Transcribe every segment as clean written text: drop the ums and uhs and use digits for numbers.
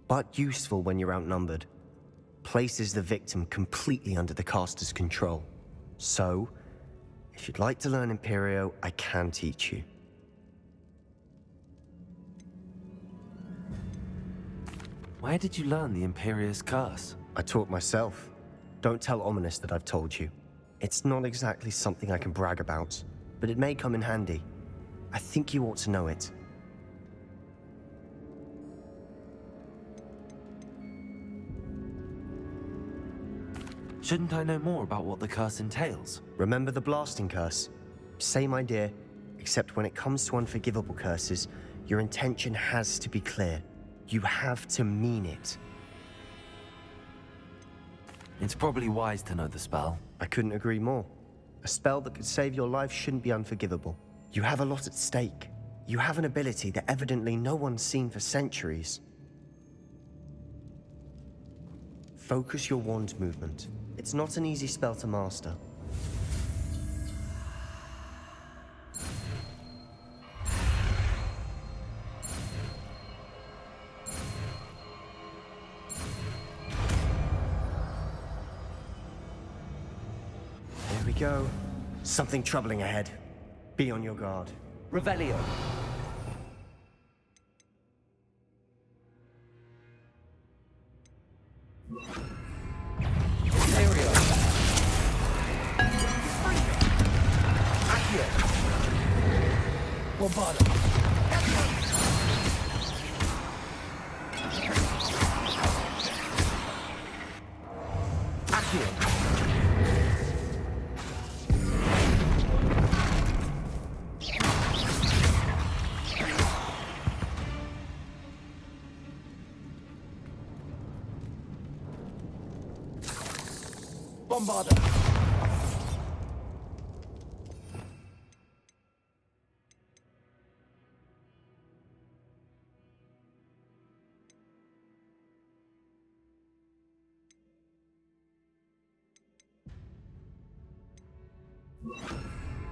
but useful when you're outnumbered. Places the victim completely under the caster's control. So, if you'd like to learn Imperio, I can teach you. Where did you learn the Imperious Curse? I taught myself. Don't tell Ominous that I've told you. It's not exactly something I can brag about, but it may come in handy. I think you ought to know it. Shouldn't I know more about what the curse entails? Remember the blasting curse? Same idea, except when it comes to unforgivable curses, your intention has to be clear. You have to mean it. It's probably wise to know the spell. I couldn't agree more. A spell that could save your life shouldn't be unforgivable. You have a lot at stake. You have an ability that evidently no one's seen for centuries. Focus your wand movement. It's not an easy spell to master. Here we go. Something troubling ahead. Be on your guard. Revelio. Bombarda.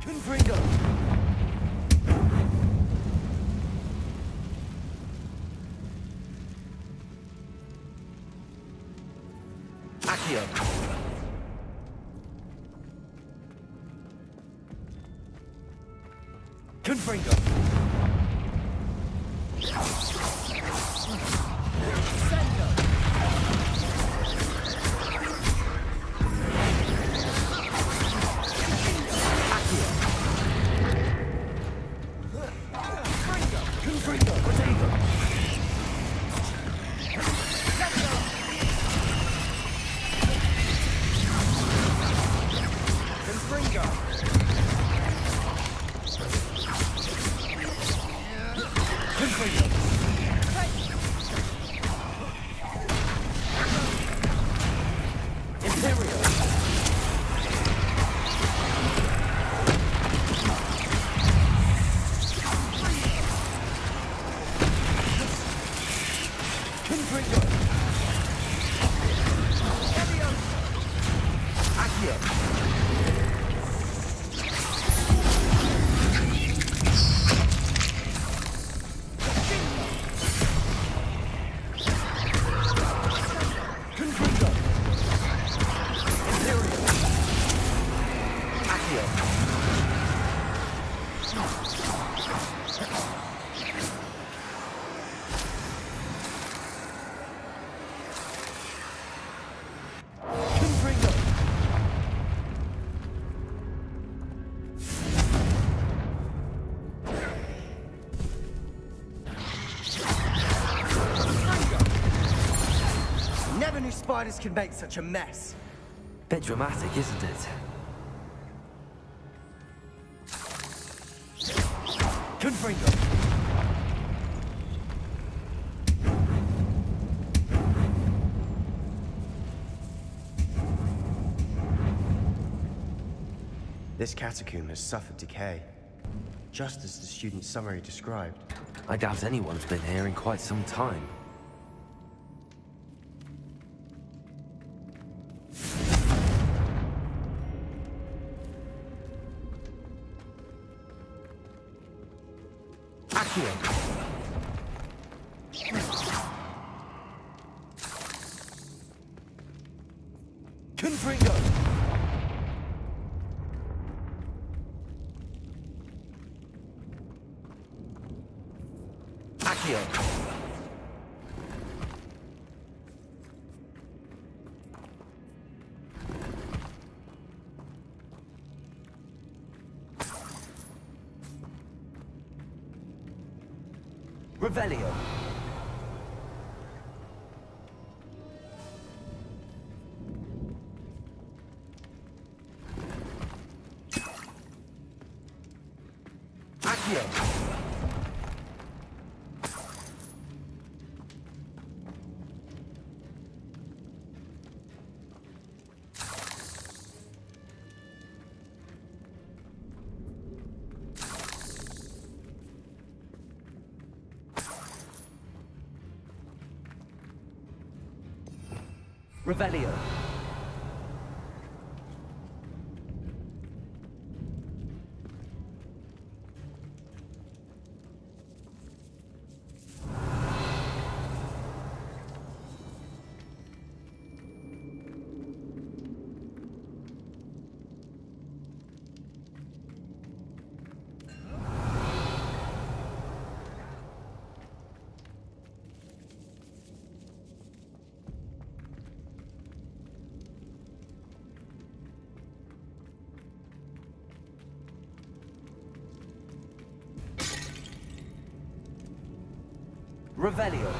Confringo. Accio. Confringo. Never knew spiders could make such a mess. Bit dramatic, isn't it? Confringo. This catacomb has suffered decay, just as the student's summary described. I doubt anyone's been here in quite some time. Confringo! Accio! Revelio! Accio! Revelio. Revelio.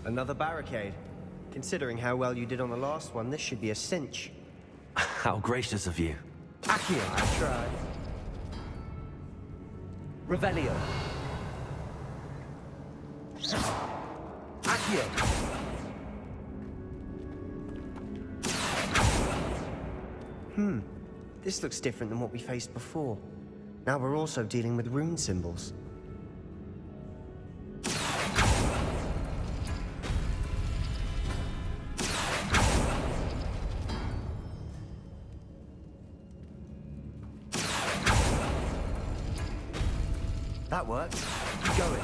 Another barricade. Considering how well you did on the last one, this should be a cinch. How gracious of you. Accio. I tried. Revelio. Accio. This looks different than what we faced before. Now we're also dealing with rune symbols. That worked. Keep going.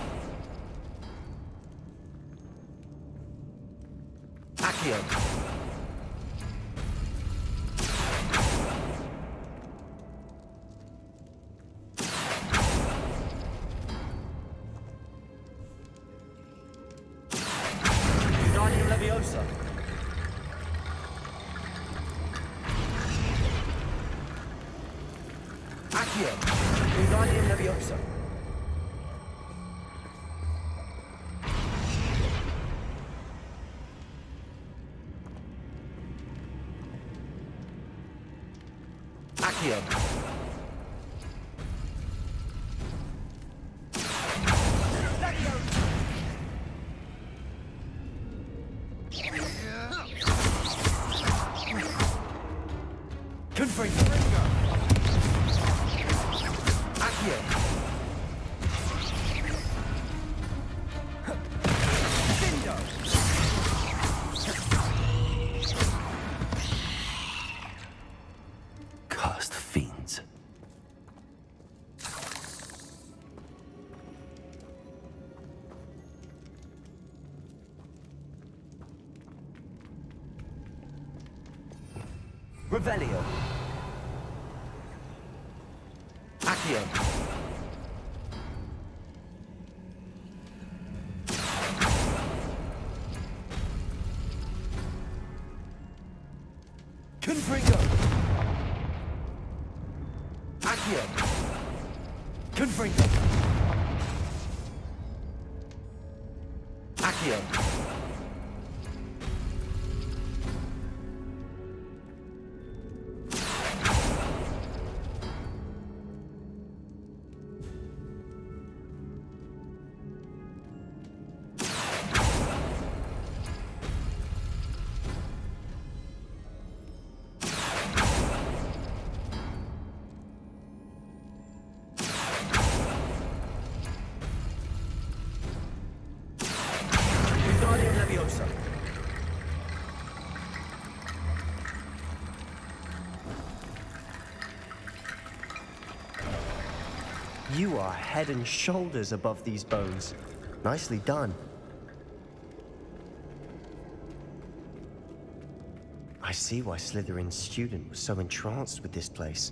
Accio. Leviosa. Accio. Wingardium Leviosa. Accio. Confringo. Accio. Cindo. Cursed fiends. Revelio. Accio. Confringo. Accio. Confringo. Accio. Wingardium Leviosa. You are head and shoulders above these bones. Nicely done. I see why Slytherin's student was so entranced with this place.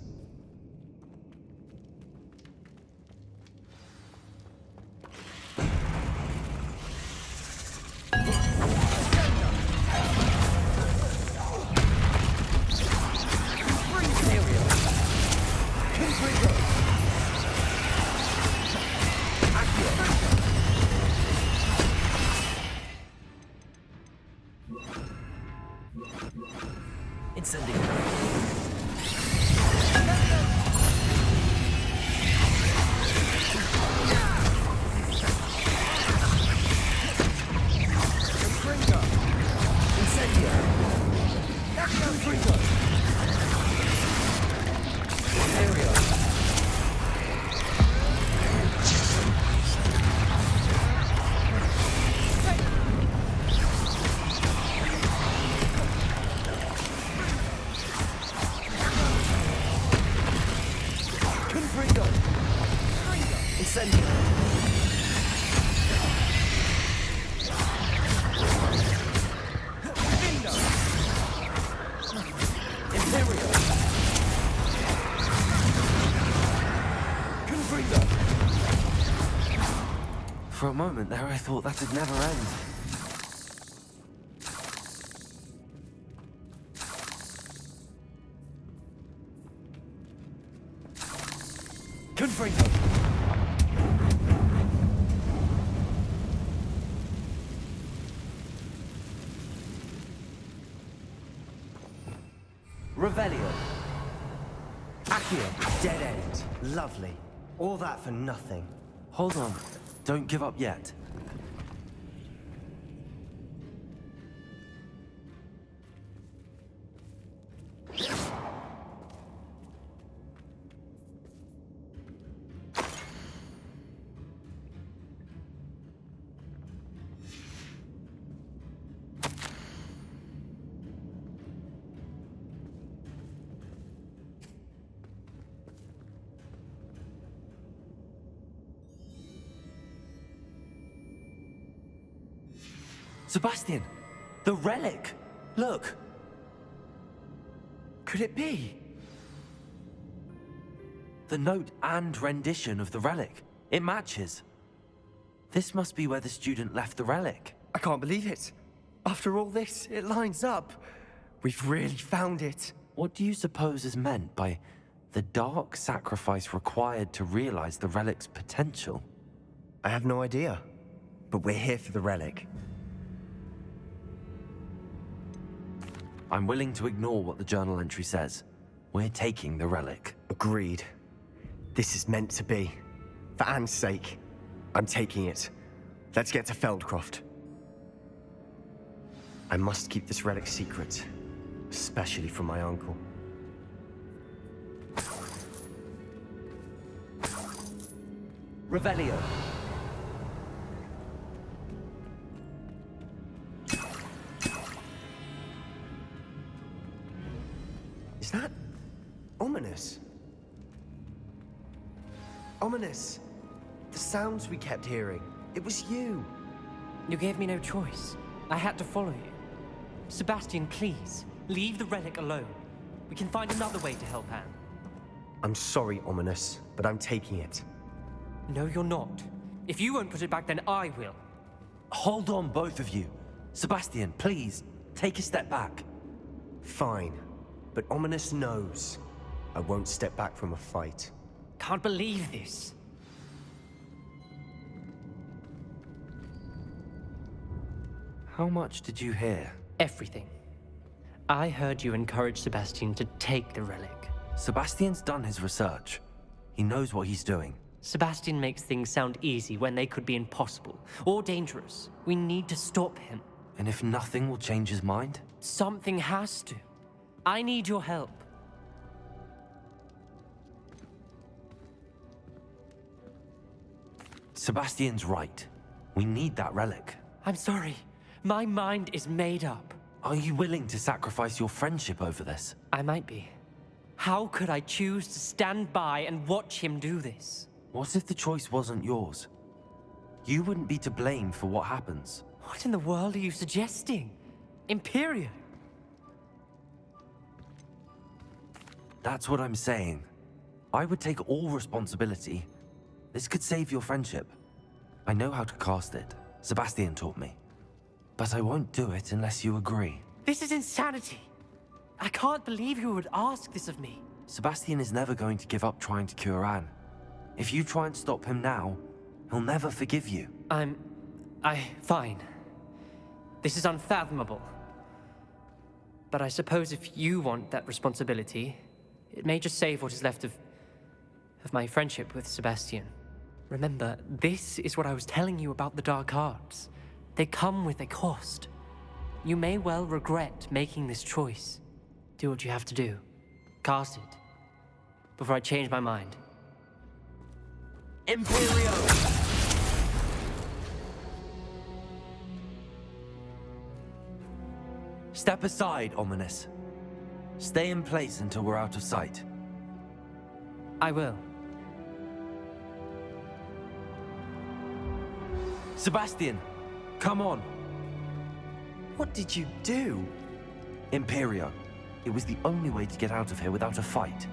For a moment there, I thought that'd never end. Confringo! Revelio. Accio. Dead end. Lovely. All that for nothing. Hold on. Don't give up yet. Sebastian! The relic! Look! Could it be? The note and rendition of the relic. It matches. This must be where the student left the relic. I can't believe it. After all this, it lines up. We've really found it. What do you suppose is meant by the dark sacrifice required to realize the relic's potential? I have no idea. But we're here for the relic. I'm willing to ignore what the journal entry says. We're taking the relic. Agreed. This is meant to be. For Anne's sake, I'm taking it. Let's get to Feldcroft. I must keep this relic secret, especially from my uncle. Revelio. Is that ominous? Ominous. The sounds we kept hearing. It was you. You gave me no choice. I had to follow you. Sebastian, please, leave the relic alone. We can find another way to help Anne. I'm sorry, Ominous, but I'm taking it. No, you're not. If you won't put it back, then I will. Hold on, both of you. Sebastian, please, take a step back. Fine, but Ominous knows I won't step back from a fight. Can't believe this. How much did you hear? Everything. I heard you encourage Sebastian to take the relic. Sebastian's done his research. He knows what he's doing. Sebastian makes things sound easy when they could be impossible or dangerous. We need to stop him. And if nothing will change his mind? Something has to. I need your help. Sebastian's right. We need that relic. I'm sorry. My mind is made up. Are you willing to sacrifice your friendship over this? I might be. How could I choose to stand by and watch him do this? What if the choice wasn't yours? You wouldn't be to blame for what happens. What in the world are you suggesting? Imperio? That's what I'm saying. I would take all responsibility. This could save your friendship. I know how to cast it. Sebastian taught me. But I won't do it unless you agree. This is insanity. I can't believe you would ask this of me. Sebastian is never going to give up trying to cure Anne. If you try and stop him now, he'll never forgive you. Fine. This is unfathomable. But I suppose if you want that responsibility, it may just save what is left of my friendship with Sebastian. Remember, this is what I was telling you about the dark arts. They come with a cost. You may well regret making this choice. Do what you have to do. Cast it. Before I change my mind. Imperio! Step aside, Ominous. Stay in place until we're out of sight. I will. Sebastian, come on. What did you do? Imperio. It was the only way to get out of here without a fight.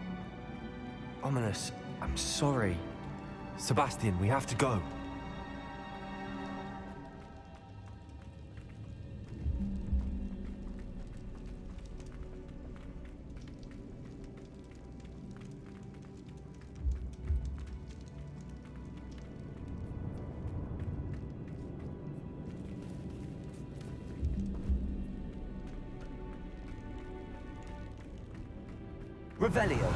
Ominous, I'm sorry. Sebastian, we have to go. Revelio.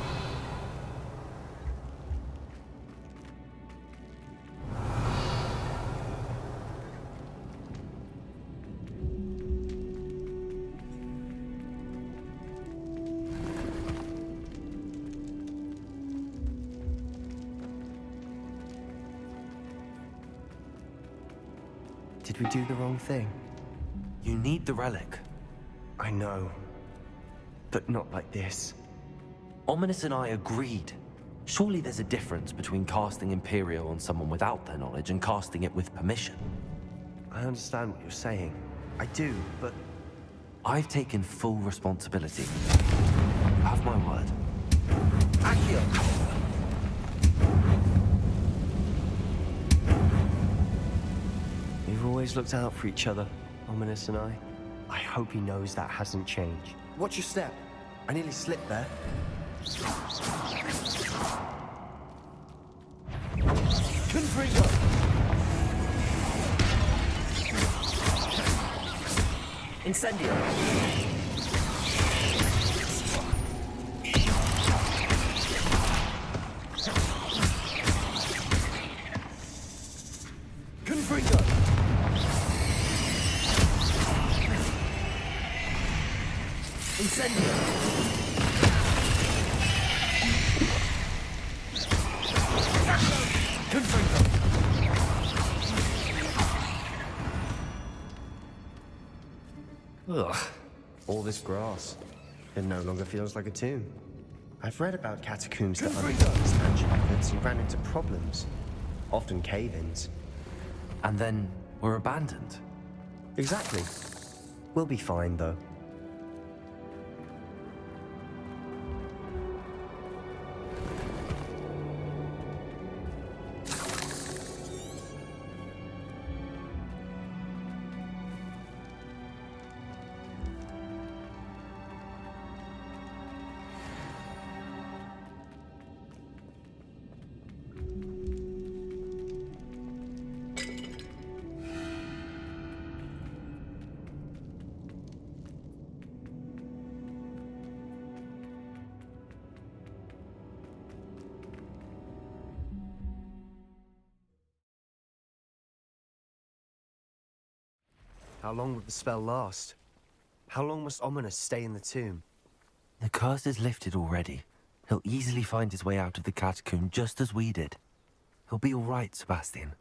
Did we do the wrong thing? You need the relic. I know. But not like this. Ominous and I agreed. Surely there's a difference between casting Imperio on someone without their knowledge and casting it with permission. I understand what you're saying. I do, but... I've taken full responsibility. You have my word. Accio! We've always looked out for each other, Ominous and I. I hope he knows that hasn't changed. Watch your step. I nearly slipped there. Confringo! Incendio! Confringo! Incendio! Ugh. All this grass. It no longer feels like a tomb. I've read about catacombs that underwent expansion efforts and ran into problems. Often cave-ins. And then we're abandoned. Exactly. We'll be fine, though. How long would the spell last? How long must Ominous stay in the tomb? The curse is lifted already. He'll easily find his way out of the catacomb just as we did. He'll be all right, Sebastian.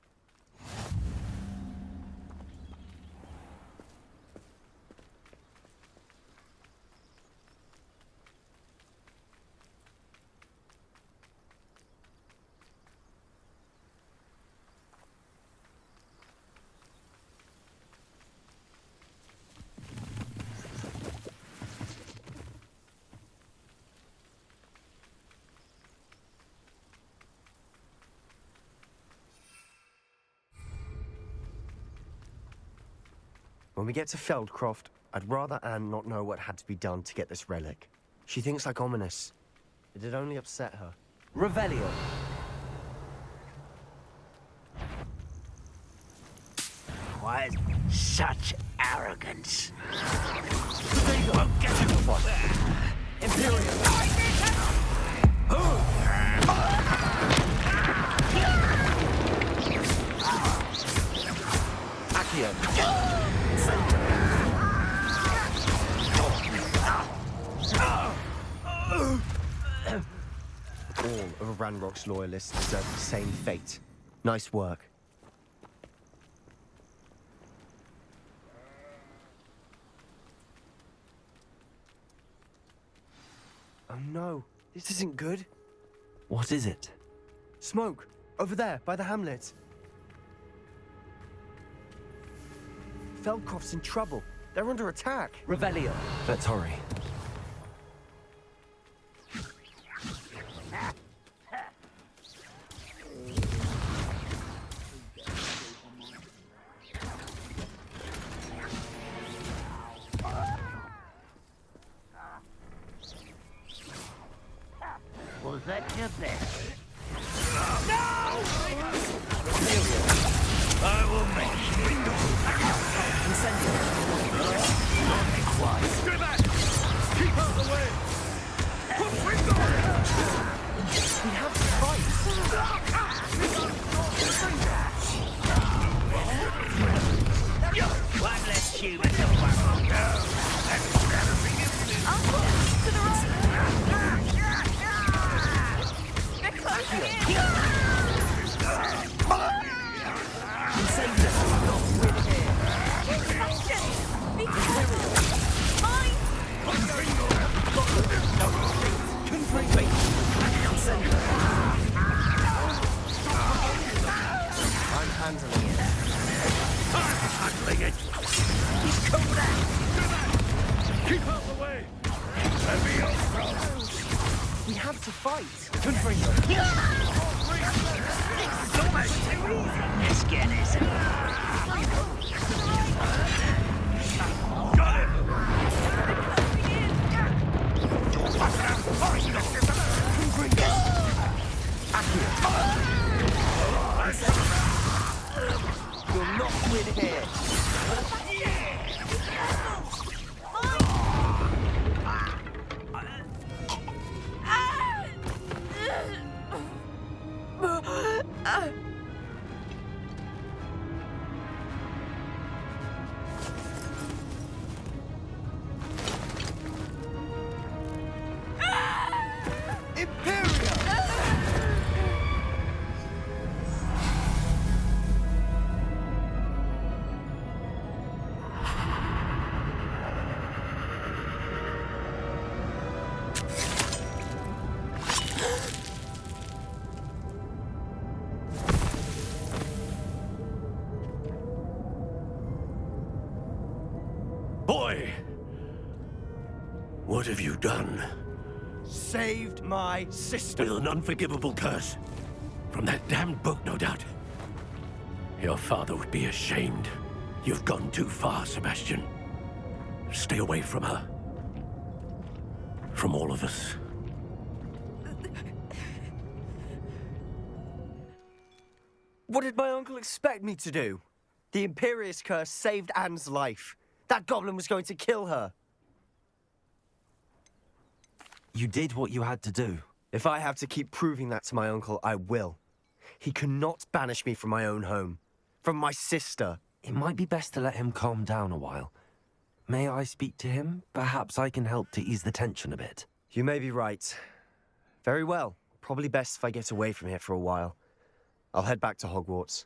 When we get to Feldcroft, I'd rather Anne not know what had to be done to get this relic. She thinks like ominous. It'd only upset her. Revelio. Why such arrogance? All of Ranrock's loyalists deserve the same fate. Nice work. Oh no, this isn't good. What is it? Smoke, over there, by the hamlet. Feldcroft's in trouble. They're under attack. Revelio. Let's hurry. Was that your best? I will make you. Stay back! Keep out of the way! We have to fight. One less human to worry about. To the right! They're closing in! Be careful! Mine! I'm handling it. Handling it! He's come back! Keep out of the way! Let me off! We have to fight. It's almost too easy! Let's get this. Got him! You'll not win here. Boy! What have you done? Saved my sister. With an unforgivable curse. From that damned book, no doubt. Your father would be ashamed. You've gone too far, Sebastian. Stay away from her. From all of us. What did my uncle expect me to do? The Imperious curse saved Anne's life. That goblin was going to kill her. You did what you had to do. If I have to keep proving that to my uncle, I will. He cannot banish me from my own home. From my sister. It might be best to let him calm down a while. May I speak to him? Perhaps I can help to ease the tension a bit. You may be right. Very well. Probably best if I get away from here for a while. I'll head back to Hogwarts.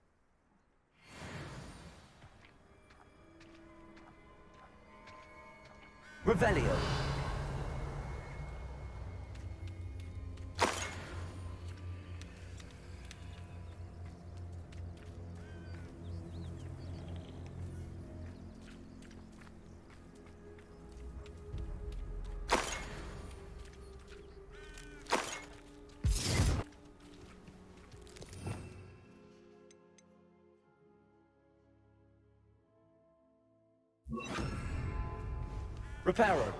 Revelio. Reparo.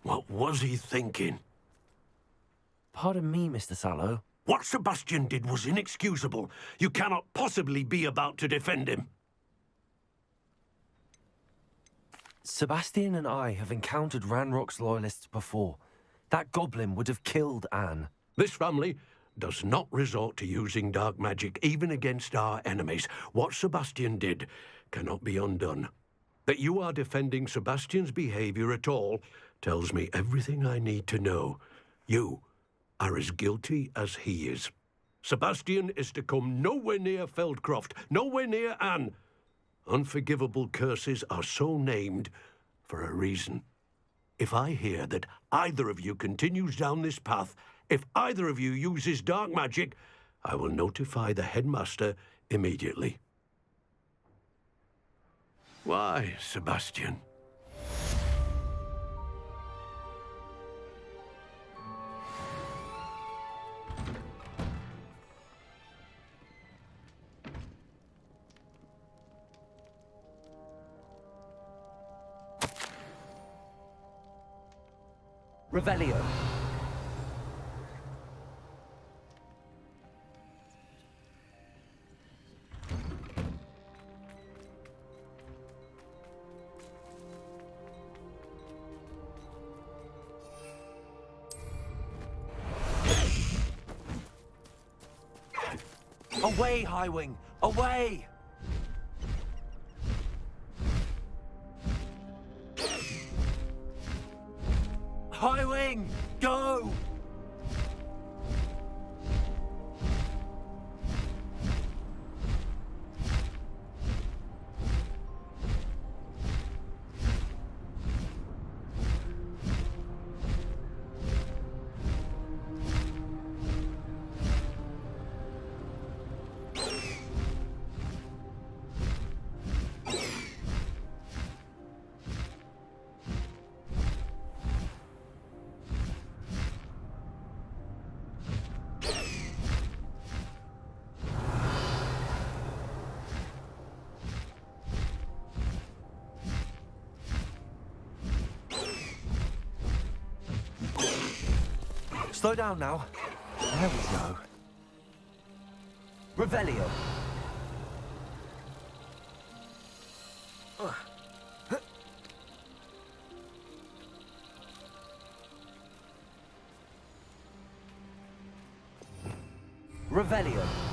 What was he thinking? Pardon me, Mr. Sallow. What Sebastian did was inexcusable. You cannot possibly be about to defend him. Sebastian and I have encountered Ranrock's loyalists before. That goblin would have killed Anne. This family does not resort to using dark magic even against our enemies. What Sebastian did cannot be undone. That you are defending Sebastian's behavior at all tells me everything I need to know. You are as guilty as he is. Sebastian is to come nowhere near Feldcroft, nowhere near Anne. Unforgivable curses are so named for a reason. If I hear that either of you continues down this path, if either of you uses dark magic, I will notify the headmaster immediately. Why, Sebastian? Revelio. Away, Highwing! Away! Highwing! Go! Slow down now. There we go. Revelio. Revelio.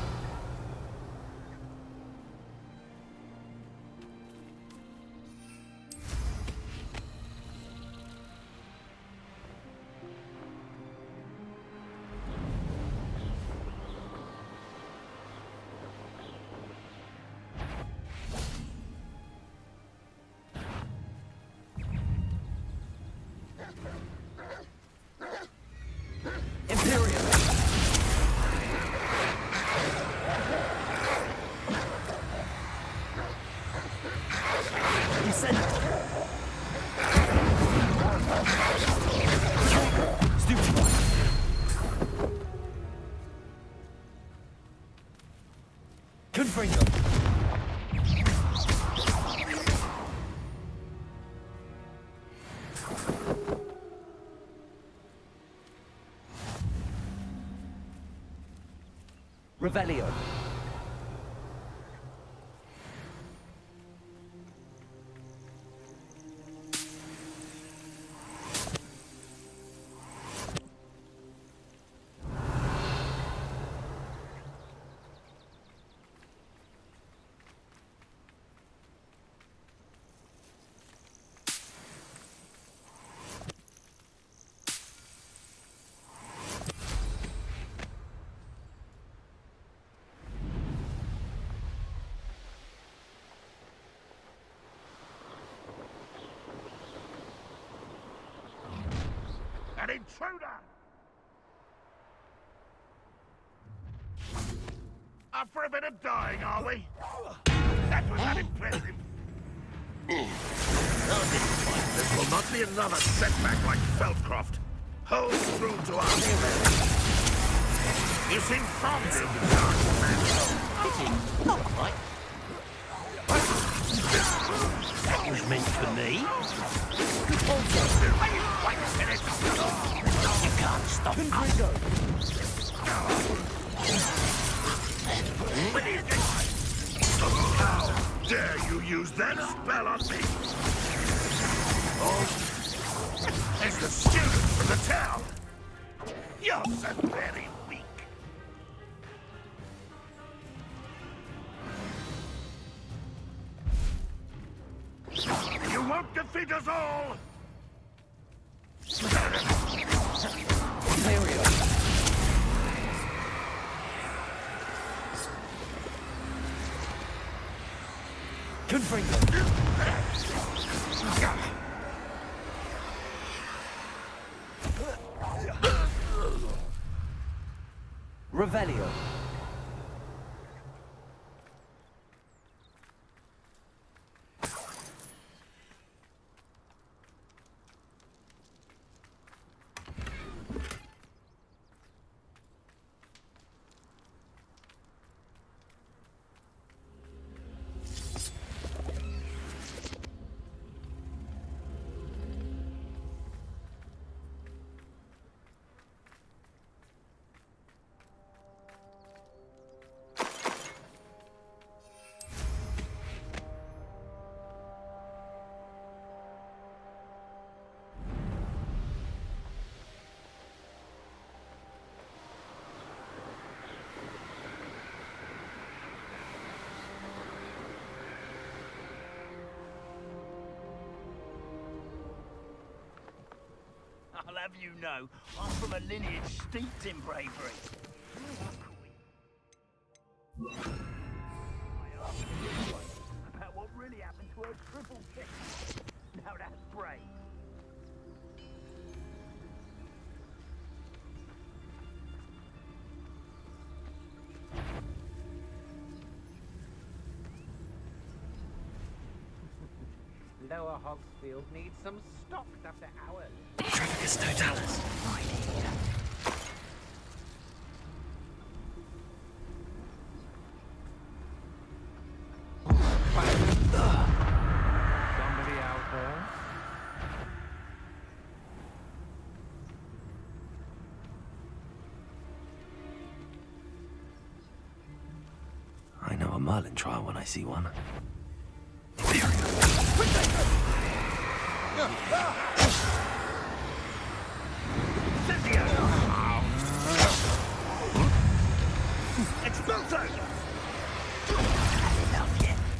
Confringo. Revelio. Intruder! Up for a bit of dying, are we? That was unimpressive. This will not be another setback like Feldcroft. Hold true to our You seem fond of the dark man. That was meant for me. Wait a minute. You can't stop us. How dare you use that spell on me? Oh, it's the student from the town. You're so very weak. You won't defeat us all! Revelio. I'll have you know, I'm from a lineage steeped in bravery. About what really happened to her triple kick. Now that's brave. Lower Hogsfield needs some stocked after hours. Trevicus Totalis. Right here. Somebody out there? I know a Merlin trial when I see one.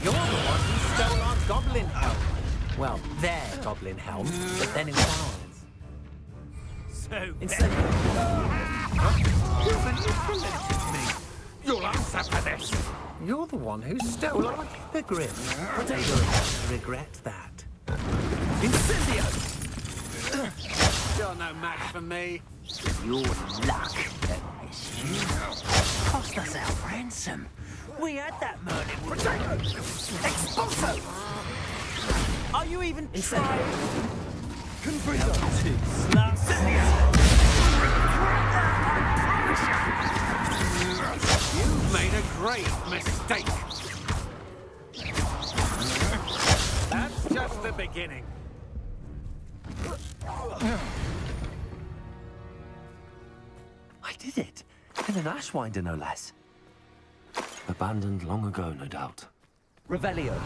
You're the one who stole our goblin helm. Well, their goblin helm, but then it was ours. So Instead you'll manipulate me. You'll answer for this. You're the one who stole our hippogriff. But I don't regret that. Incendio! You're no match for me. Your luck that missed you cost us our ransom. We had that Merlin. Potato! Expulso! Are you even trying? Confringo! You've made a great mistake. That's just the beginning. I did it. In an Ashwinder, no less. Abandoned long ago, no doubt. Revelio.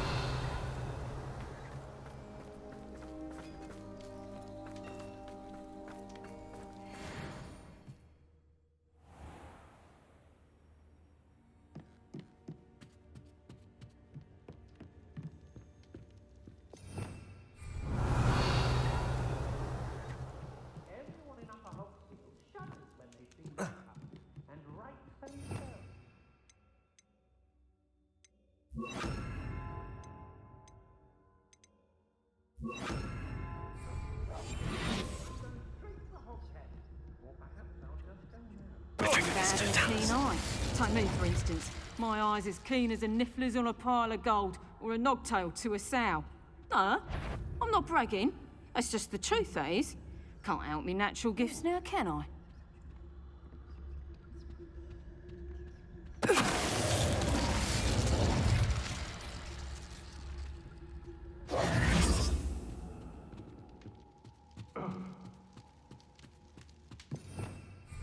Everyone in Upper Hogsfield shudders when they see them come, and rightfully so. about having a keen eye. Take me, for instance. My eye's as keen as a niffler's on a pile of gold, or a nogtail to a sow. No, I'm not bragging. That's just the truth, that is. Can't help me natural gifts now, can I?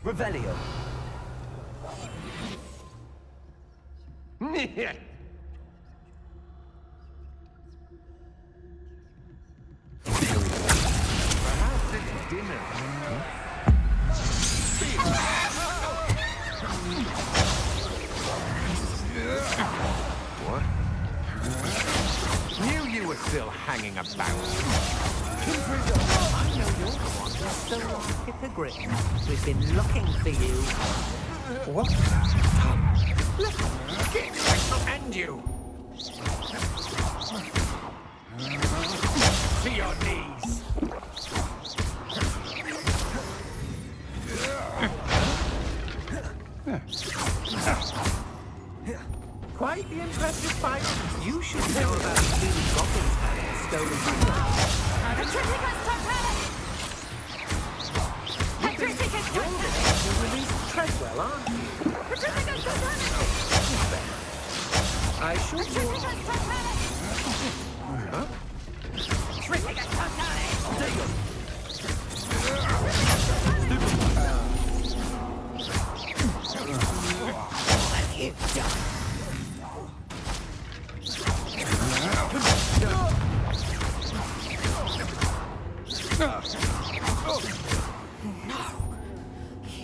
Revelio. Perhaps it's dinner. What? Knew you were still hanging about. I know you're the one who stole our hippogriff. We've been looking for you. What? Get I'll end you! To your knees! Quite the impressive fight. You should know about stealing goblins' heads stolen from You're the one who released Treadwell, aren't you? I should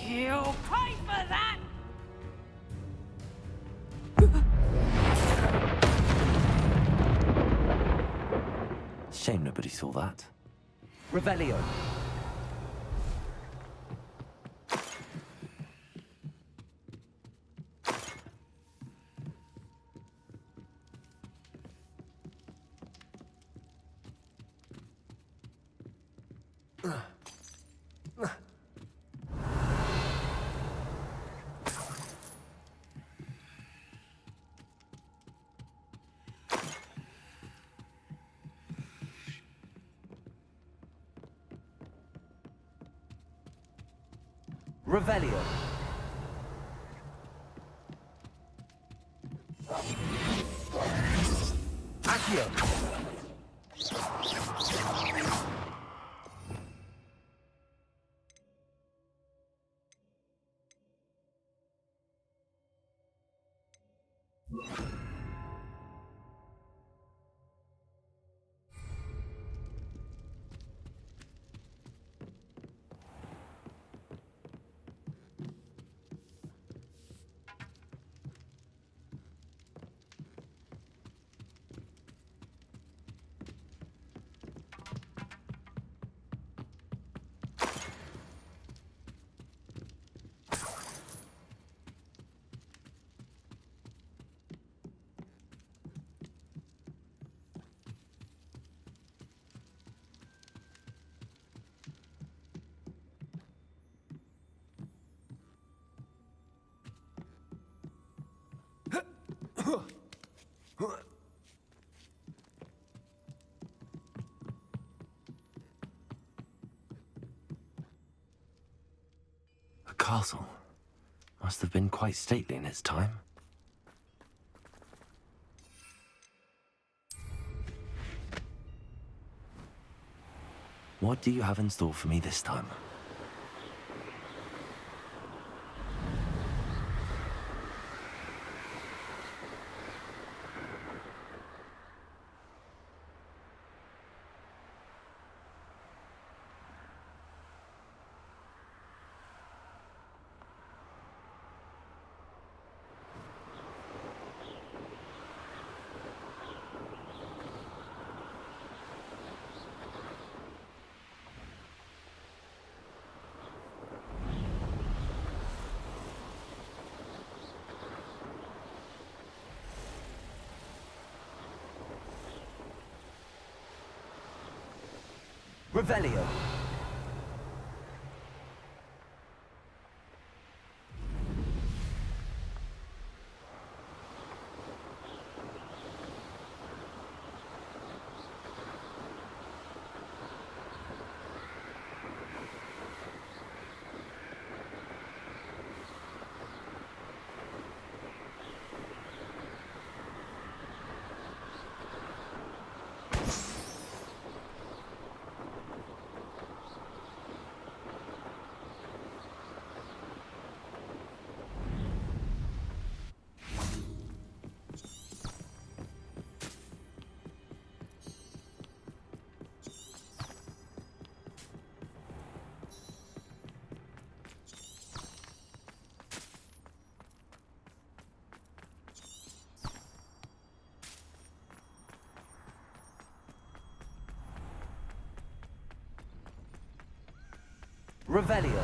You'll pay for that! Shame nobody saw that. Revelio. Revelio. Accio. The castle must have been quite stately in its time. What do you have in store for me this time? Revelio. Revelio.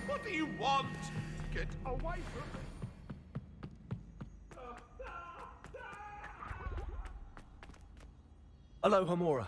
What do you want? Get away from me! Aloha, Mora.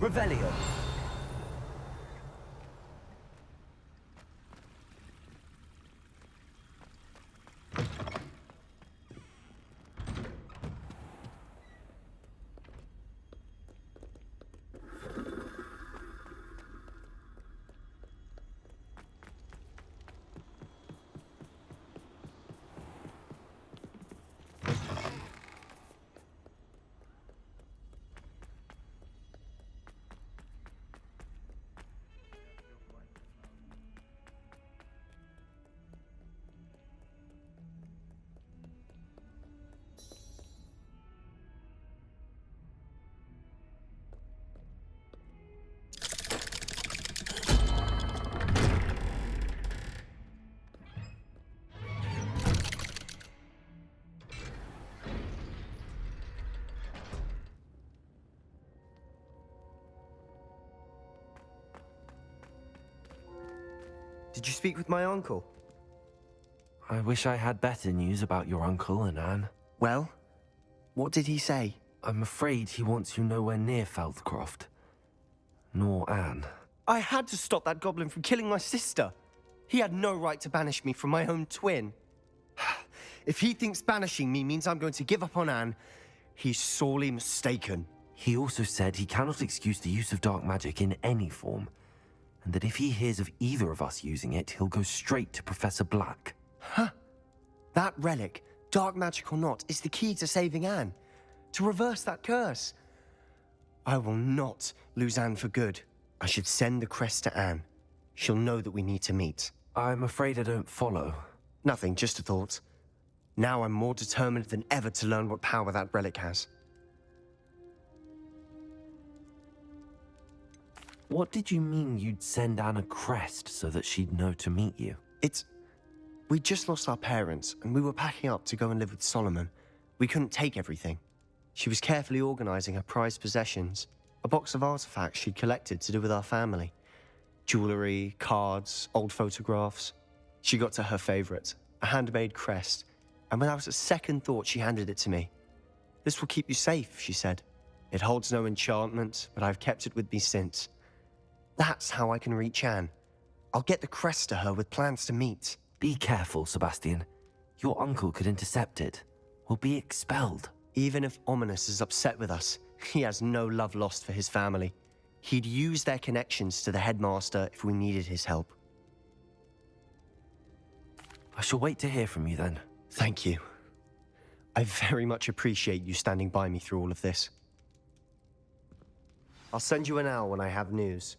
Revelio. Did you speak with my uncle? I wish I had better news about your uncle and Anne. Well, what did he say? I'm afraid he wants you nowhere near Feldcroft. Nor Anne. I had to stop that goblin from killing my sister. He had no right to banish me from my own twin. If he thinks banishing me means I'm going to give up on Anne, he's sorely mistaken. He also said he cannot excuse the use of dark magic in any form, and that if he hears of either of us using it, he'll go straight to Professor Black. Huh? That relic, dark magic or not, is the key to saving Anne. To reverse that curse. I will not lose Anne for good. I should send the crest to Anne. She'll know that we need to meet. I'm afraid I don't follow. Nothing, just a thought. Now I'm more determined than ever to learn what power that relic has. What did you mean you'd send Anne a crest so that she'd know to meet you? We just lost our parents, and we were packing up to go and live with Solomon. We couldn't take everything. She was carefully organizing her prized possessions, a box of artifacts she'd collected to do with our family. Jewelry, cards, old photographs. She got to her favorite, a handmade crest, and without a second thought, she handed it to me. This will keep you safe, she said. It holds no enchantment, but I've kept it with me since. That's how I can reach Anne. I'll get the crest to her with plans to meet. Be careful, Sebastian. Your uncle could intercept it. We'll be expelled. Even if Ominous is upset with us, he has no love lost for his family. He'd use their connections to the headmaster if we needed his help. I shall wait to hear from you then. Thank you. I very much appreciate you standing by me through all of this. I'll send you an owl when I have news.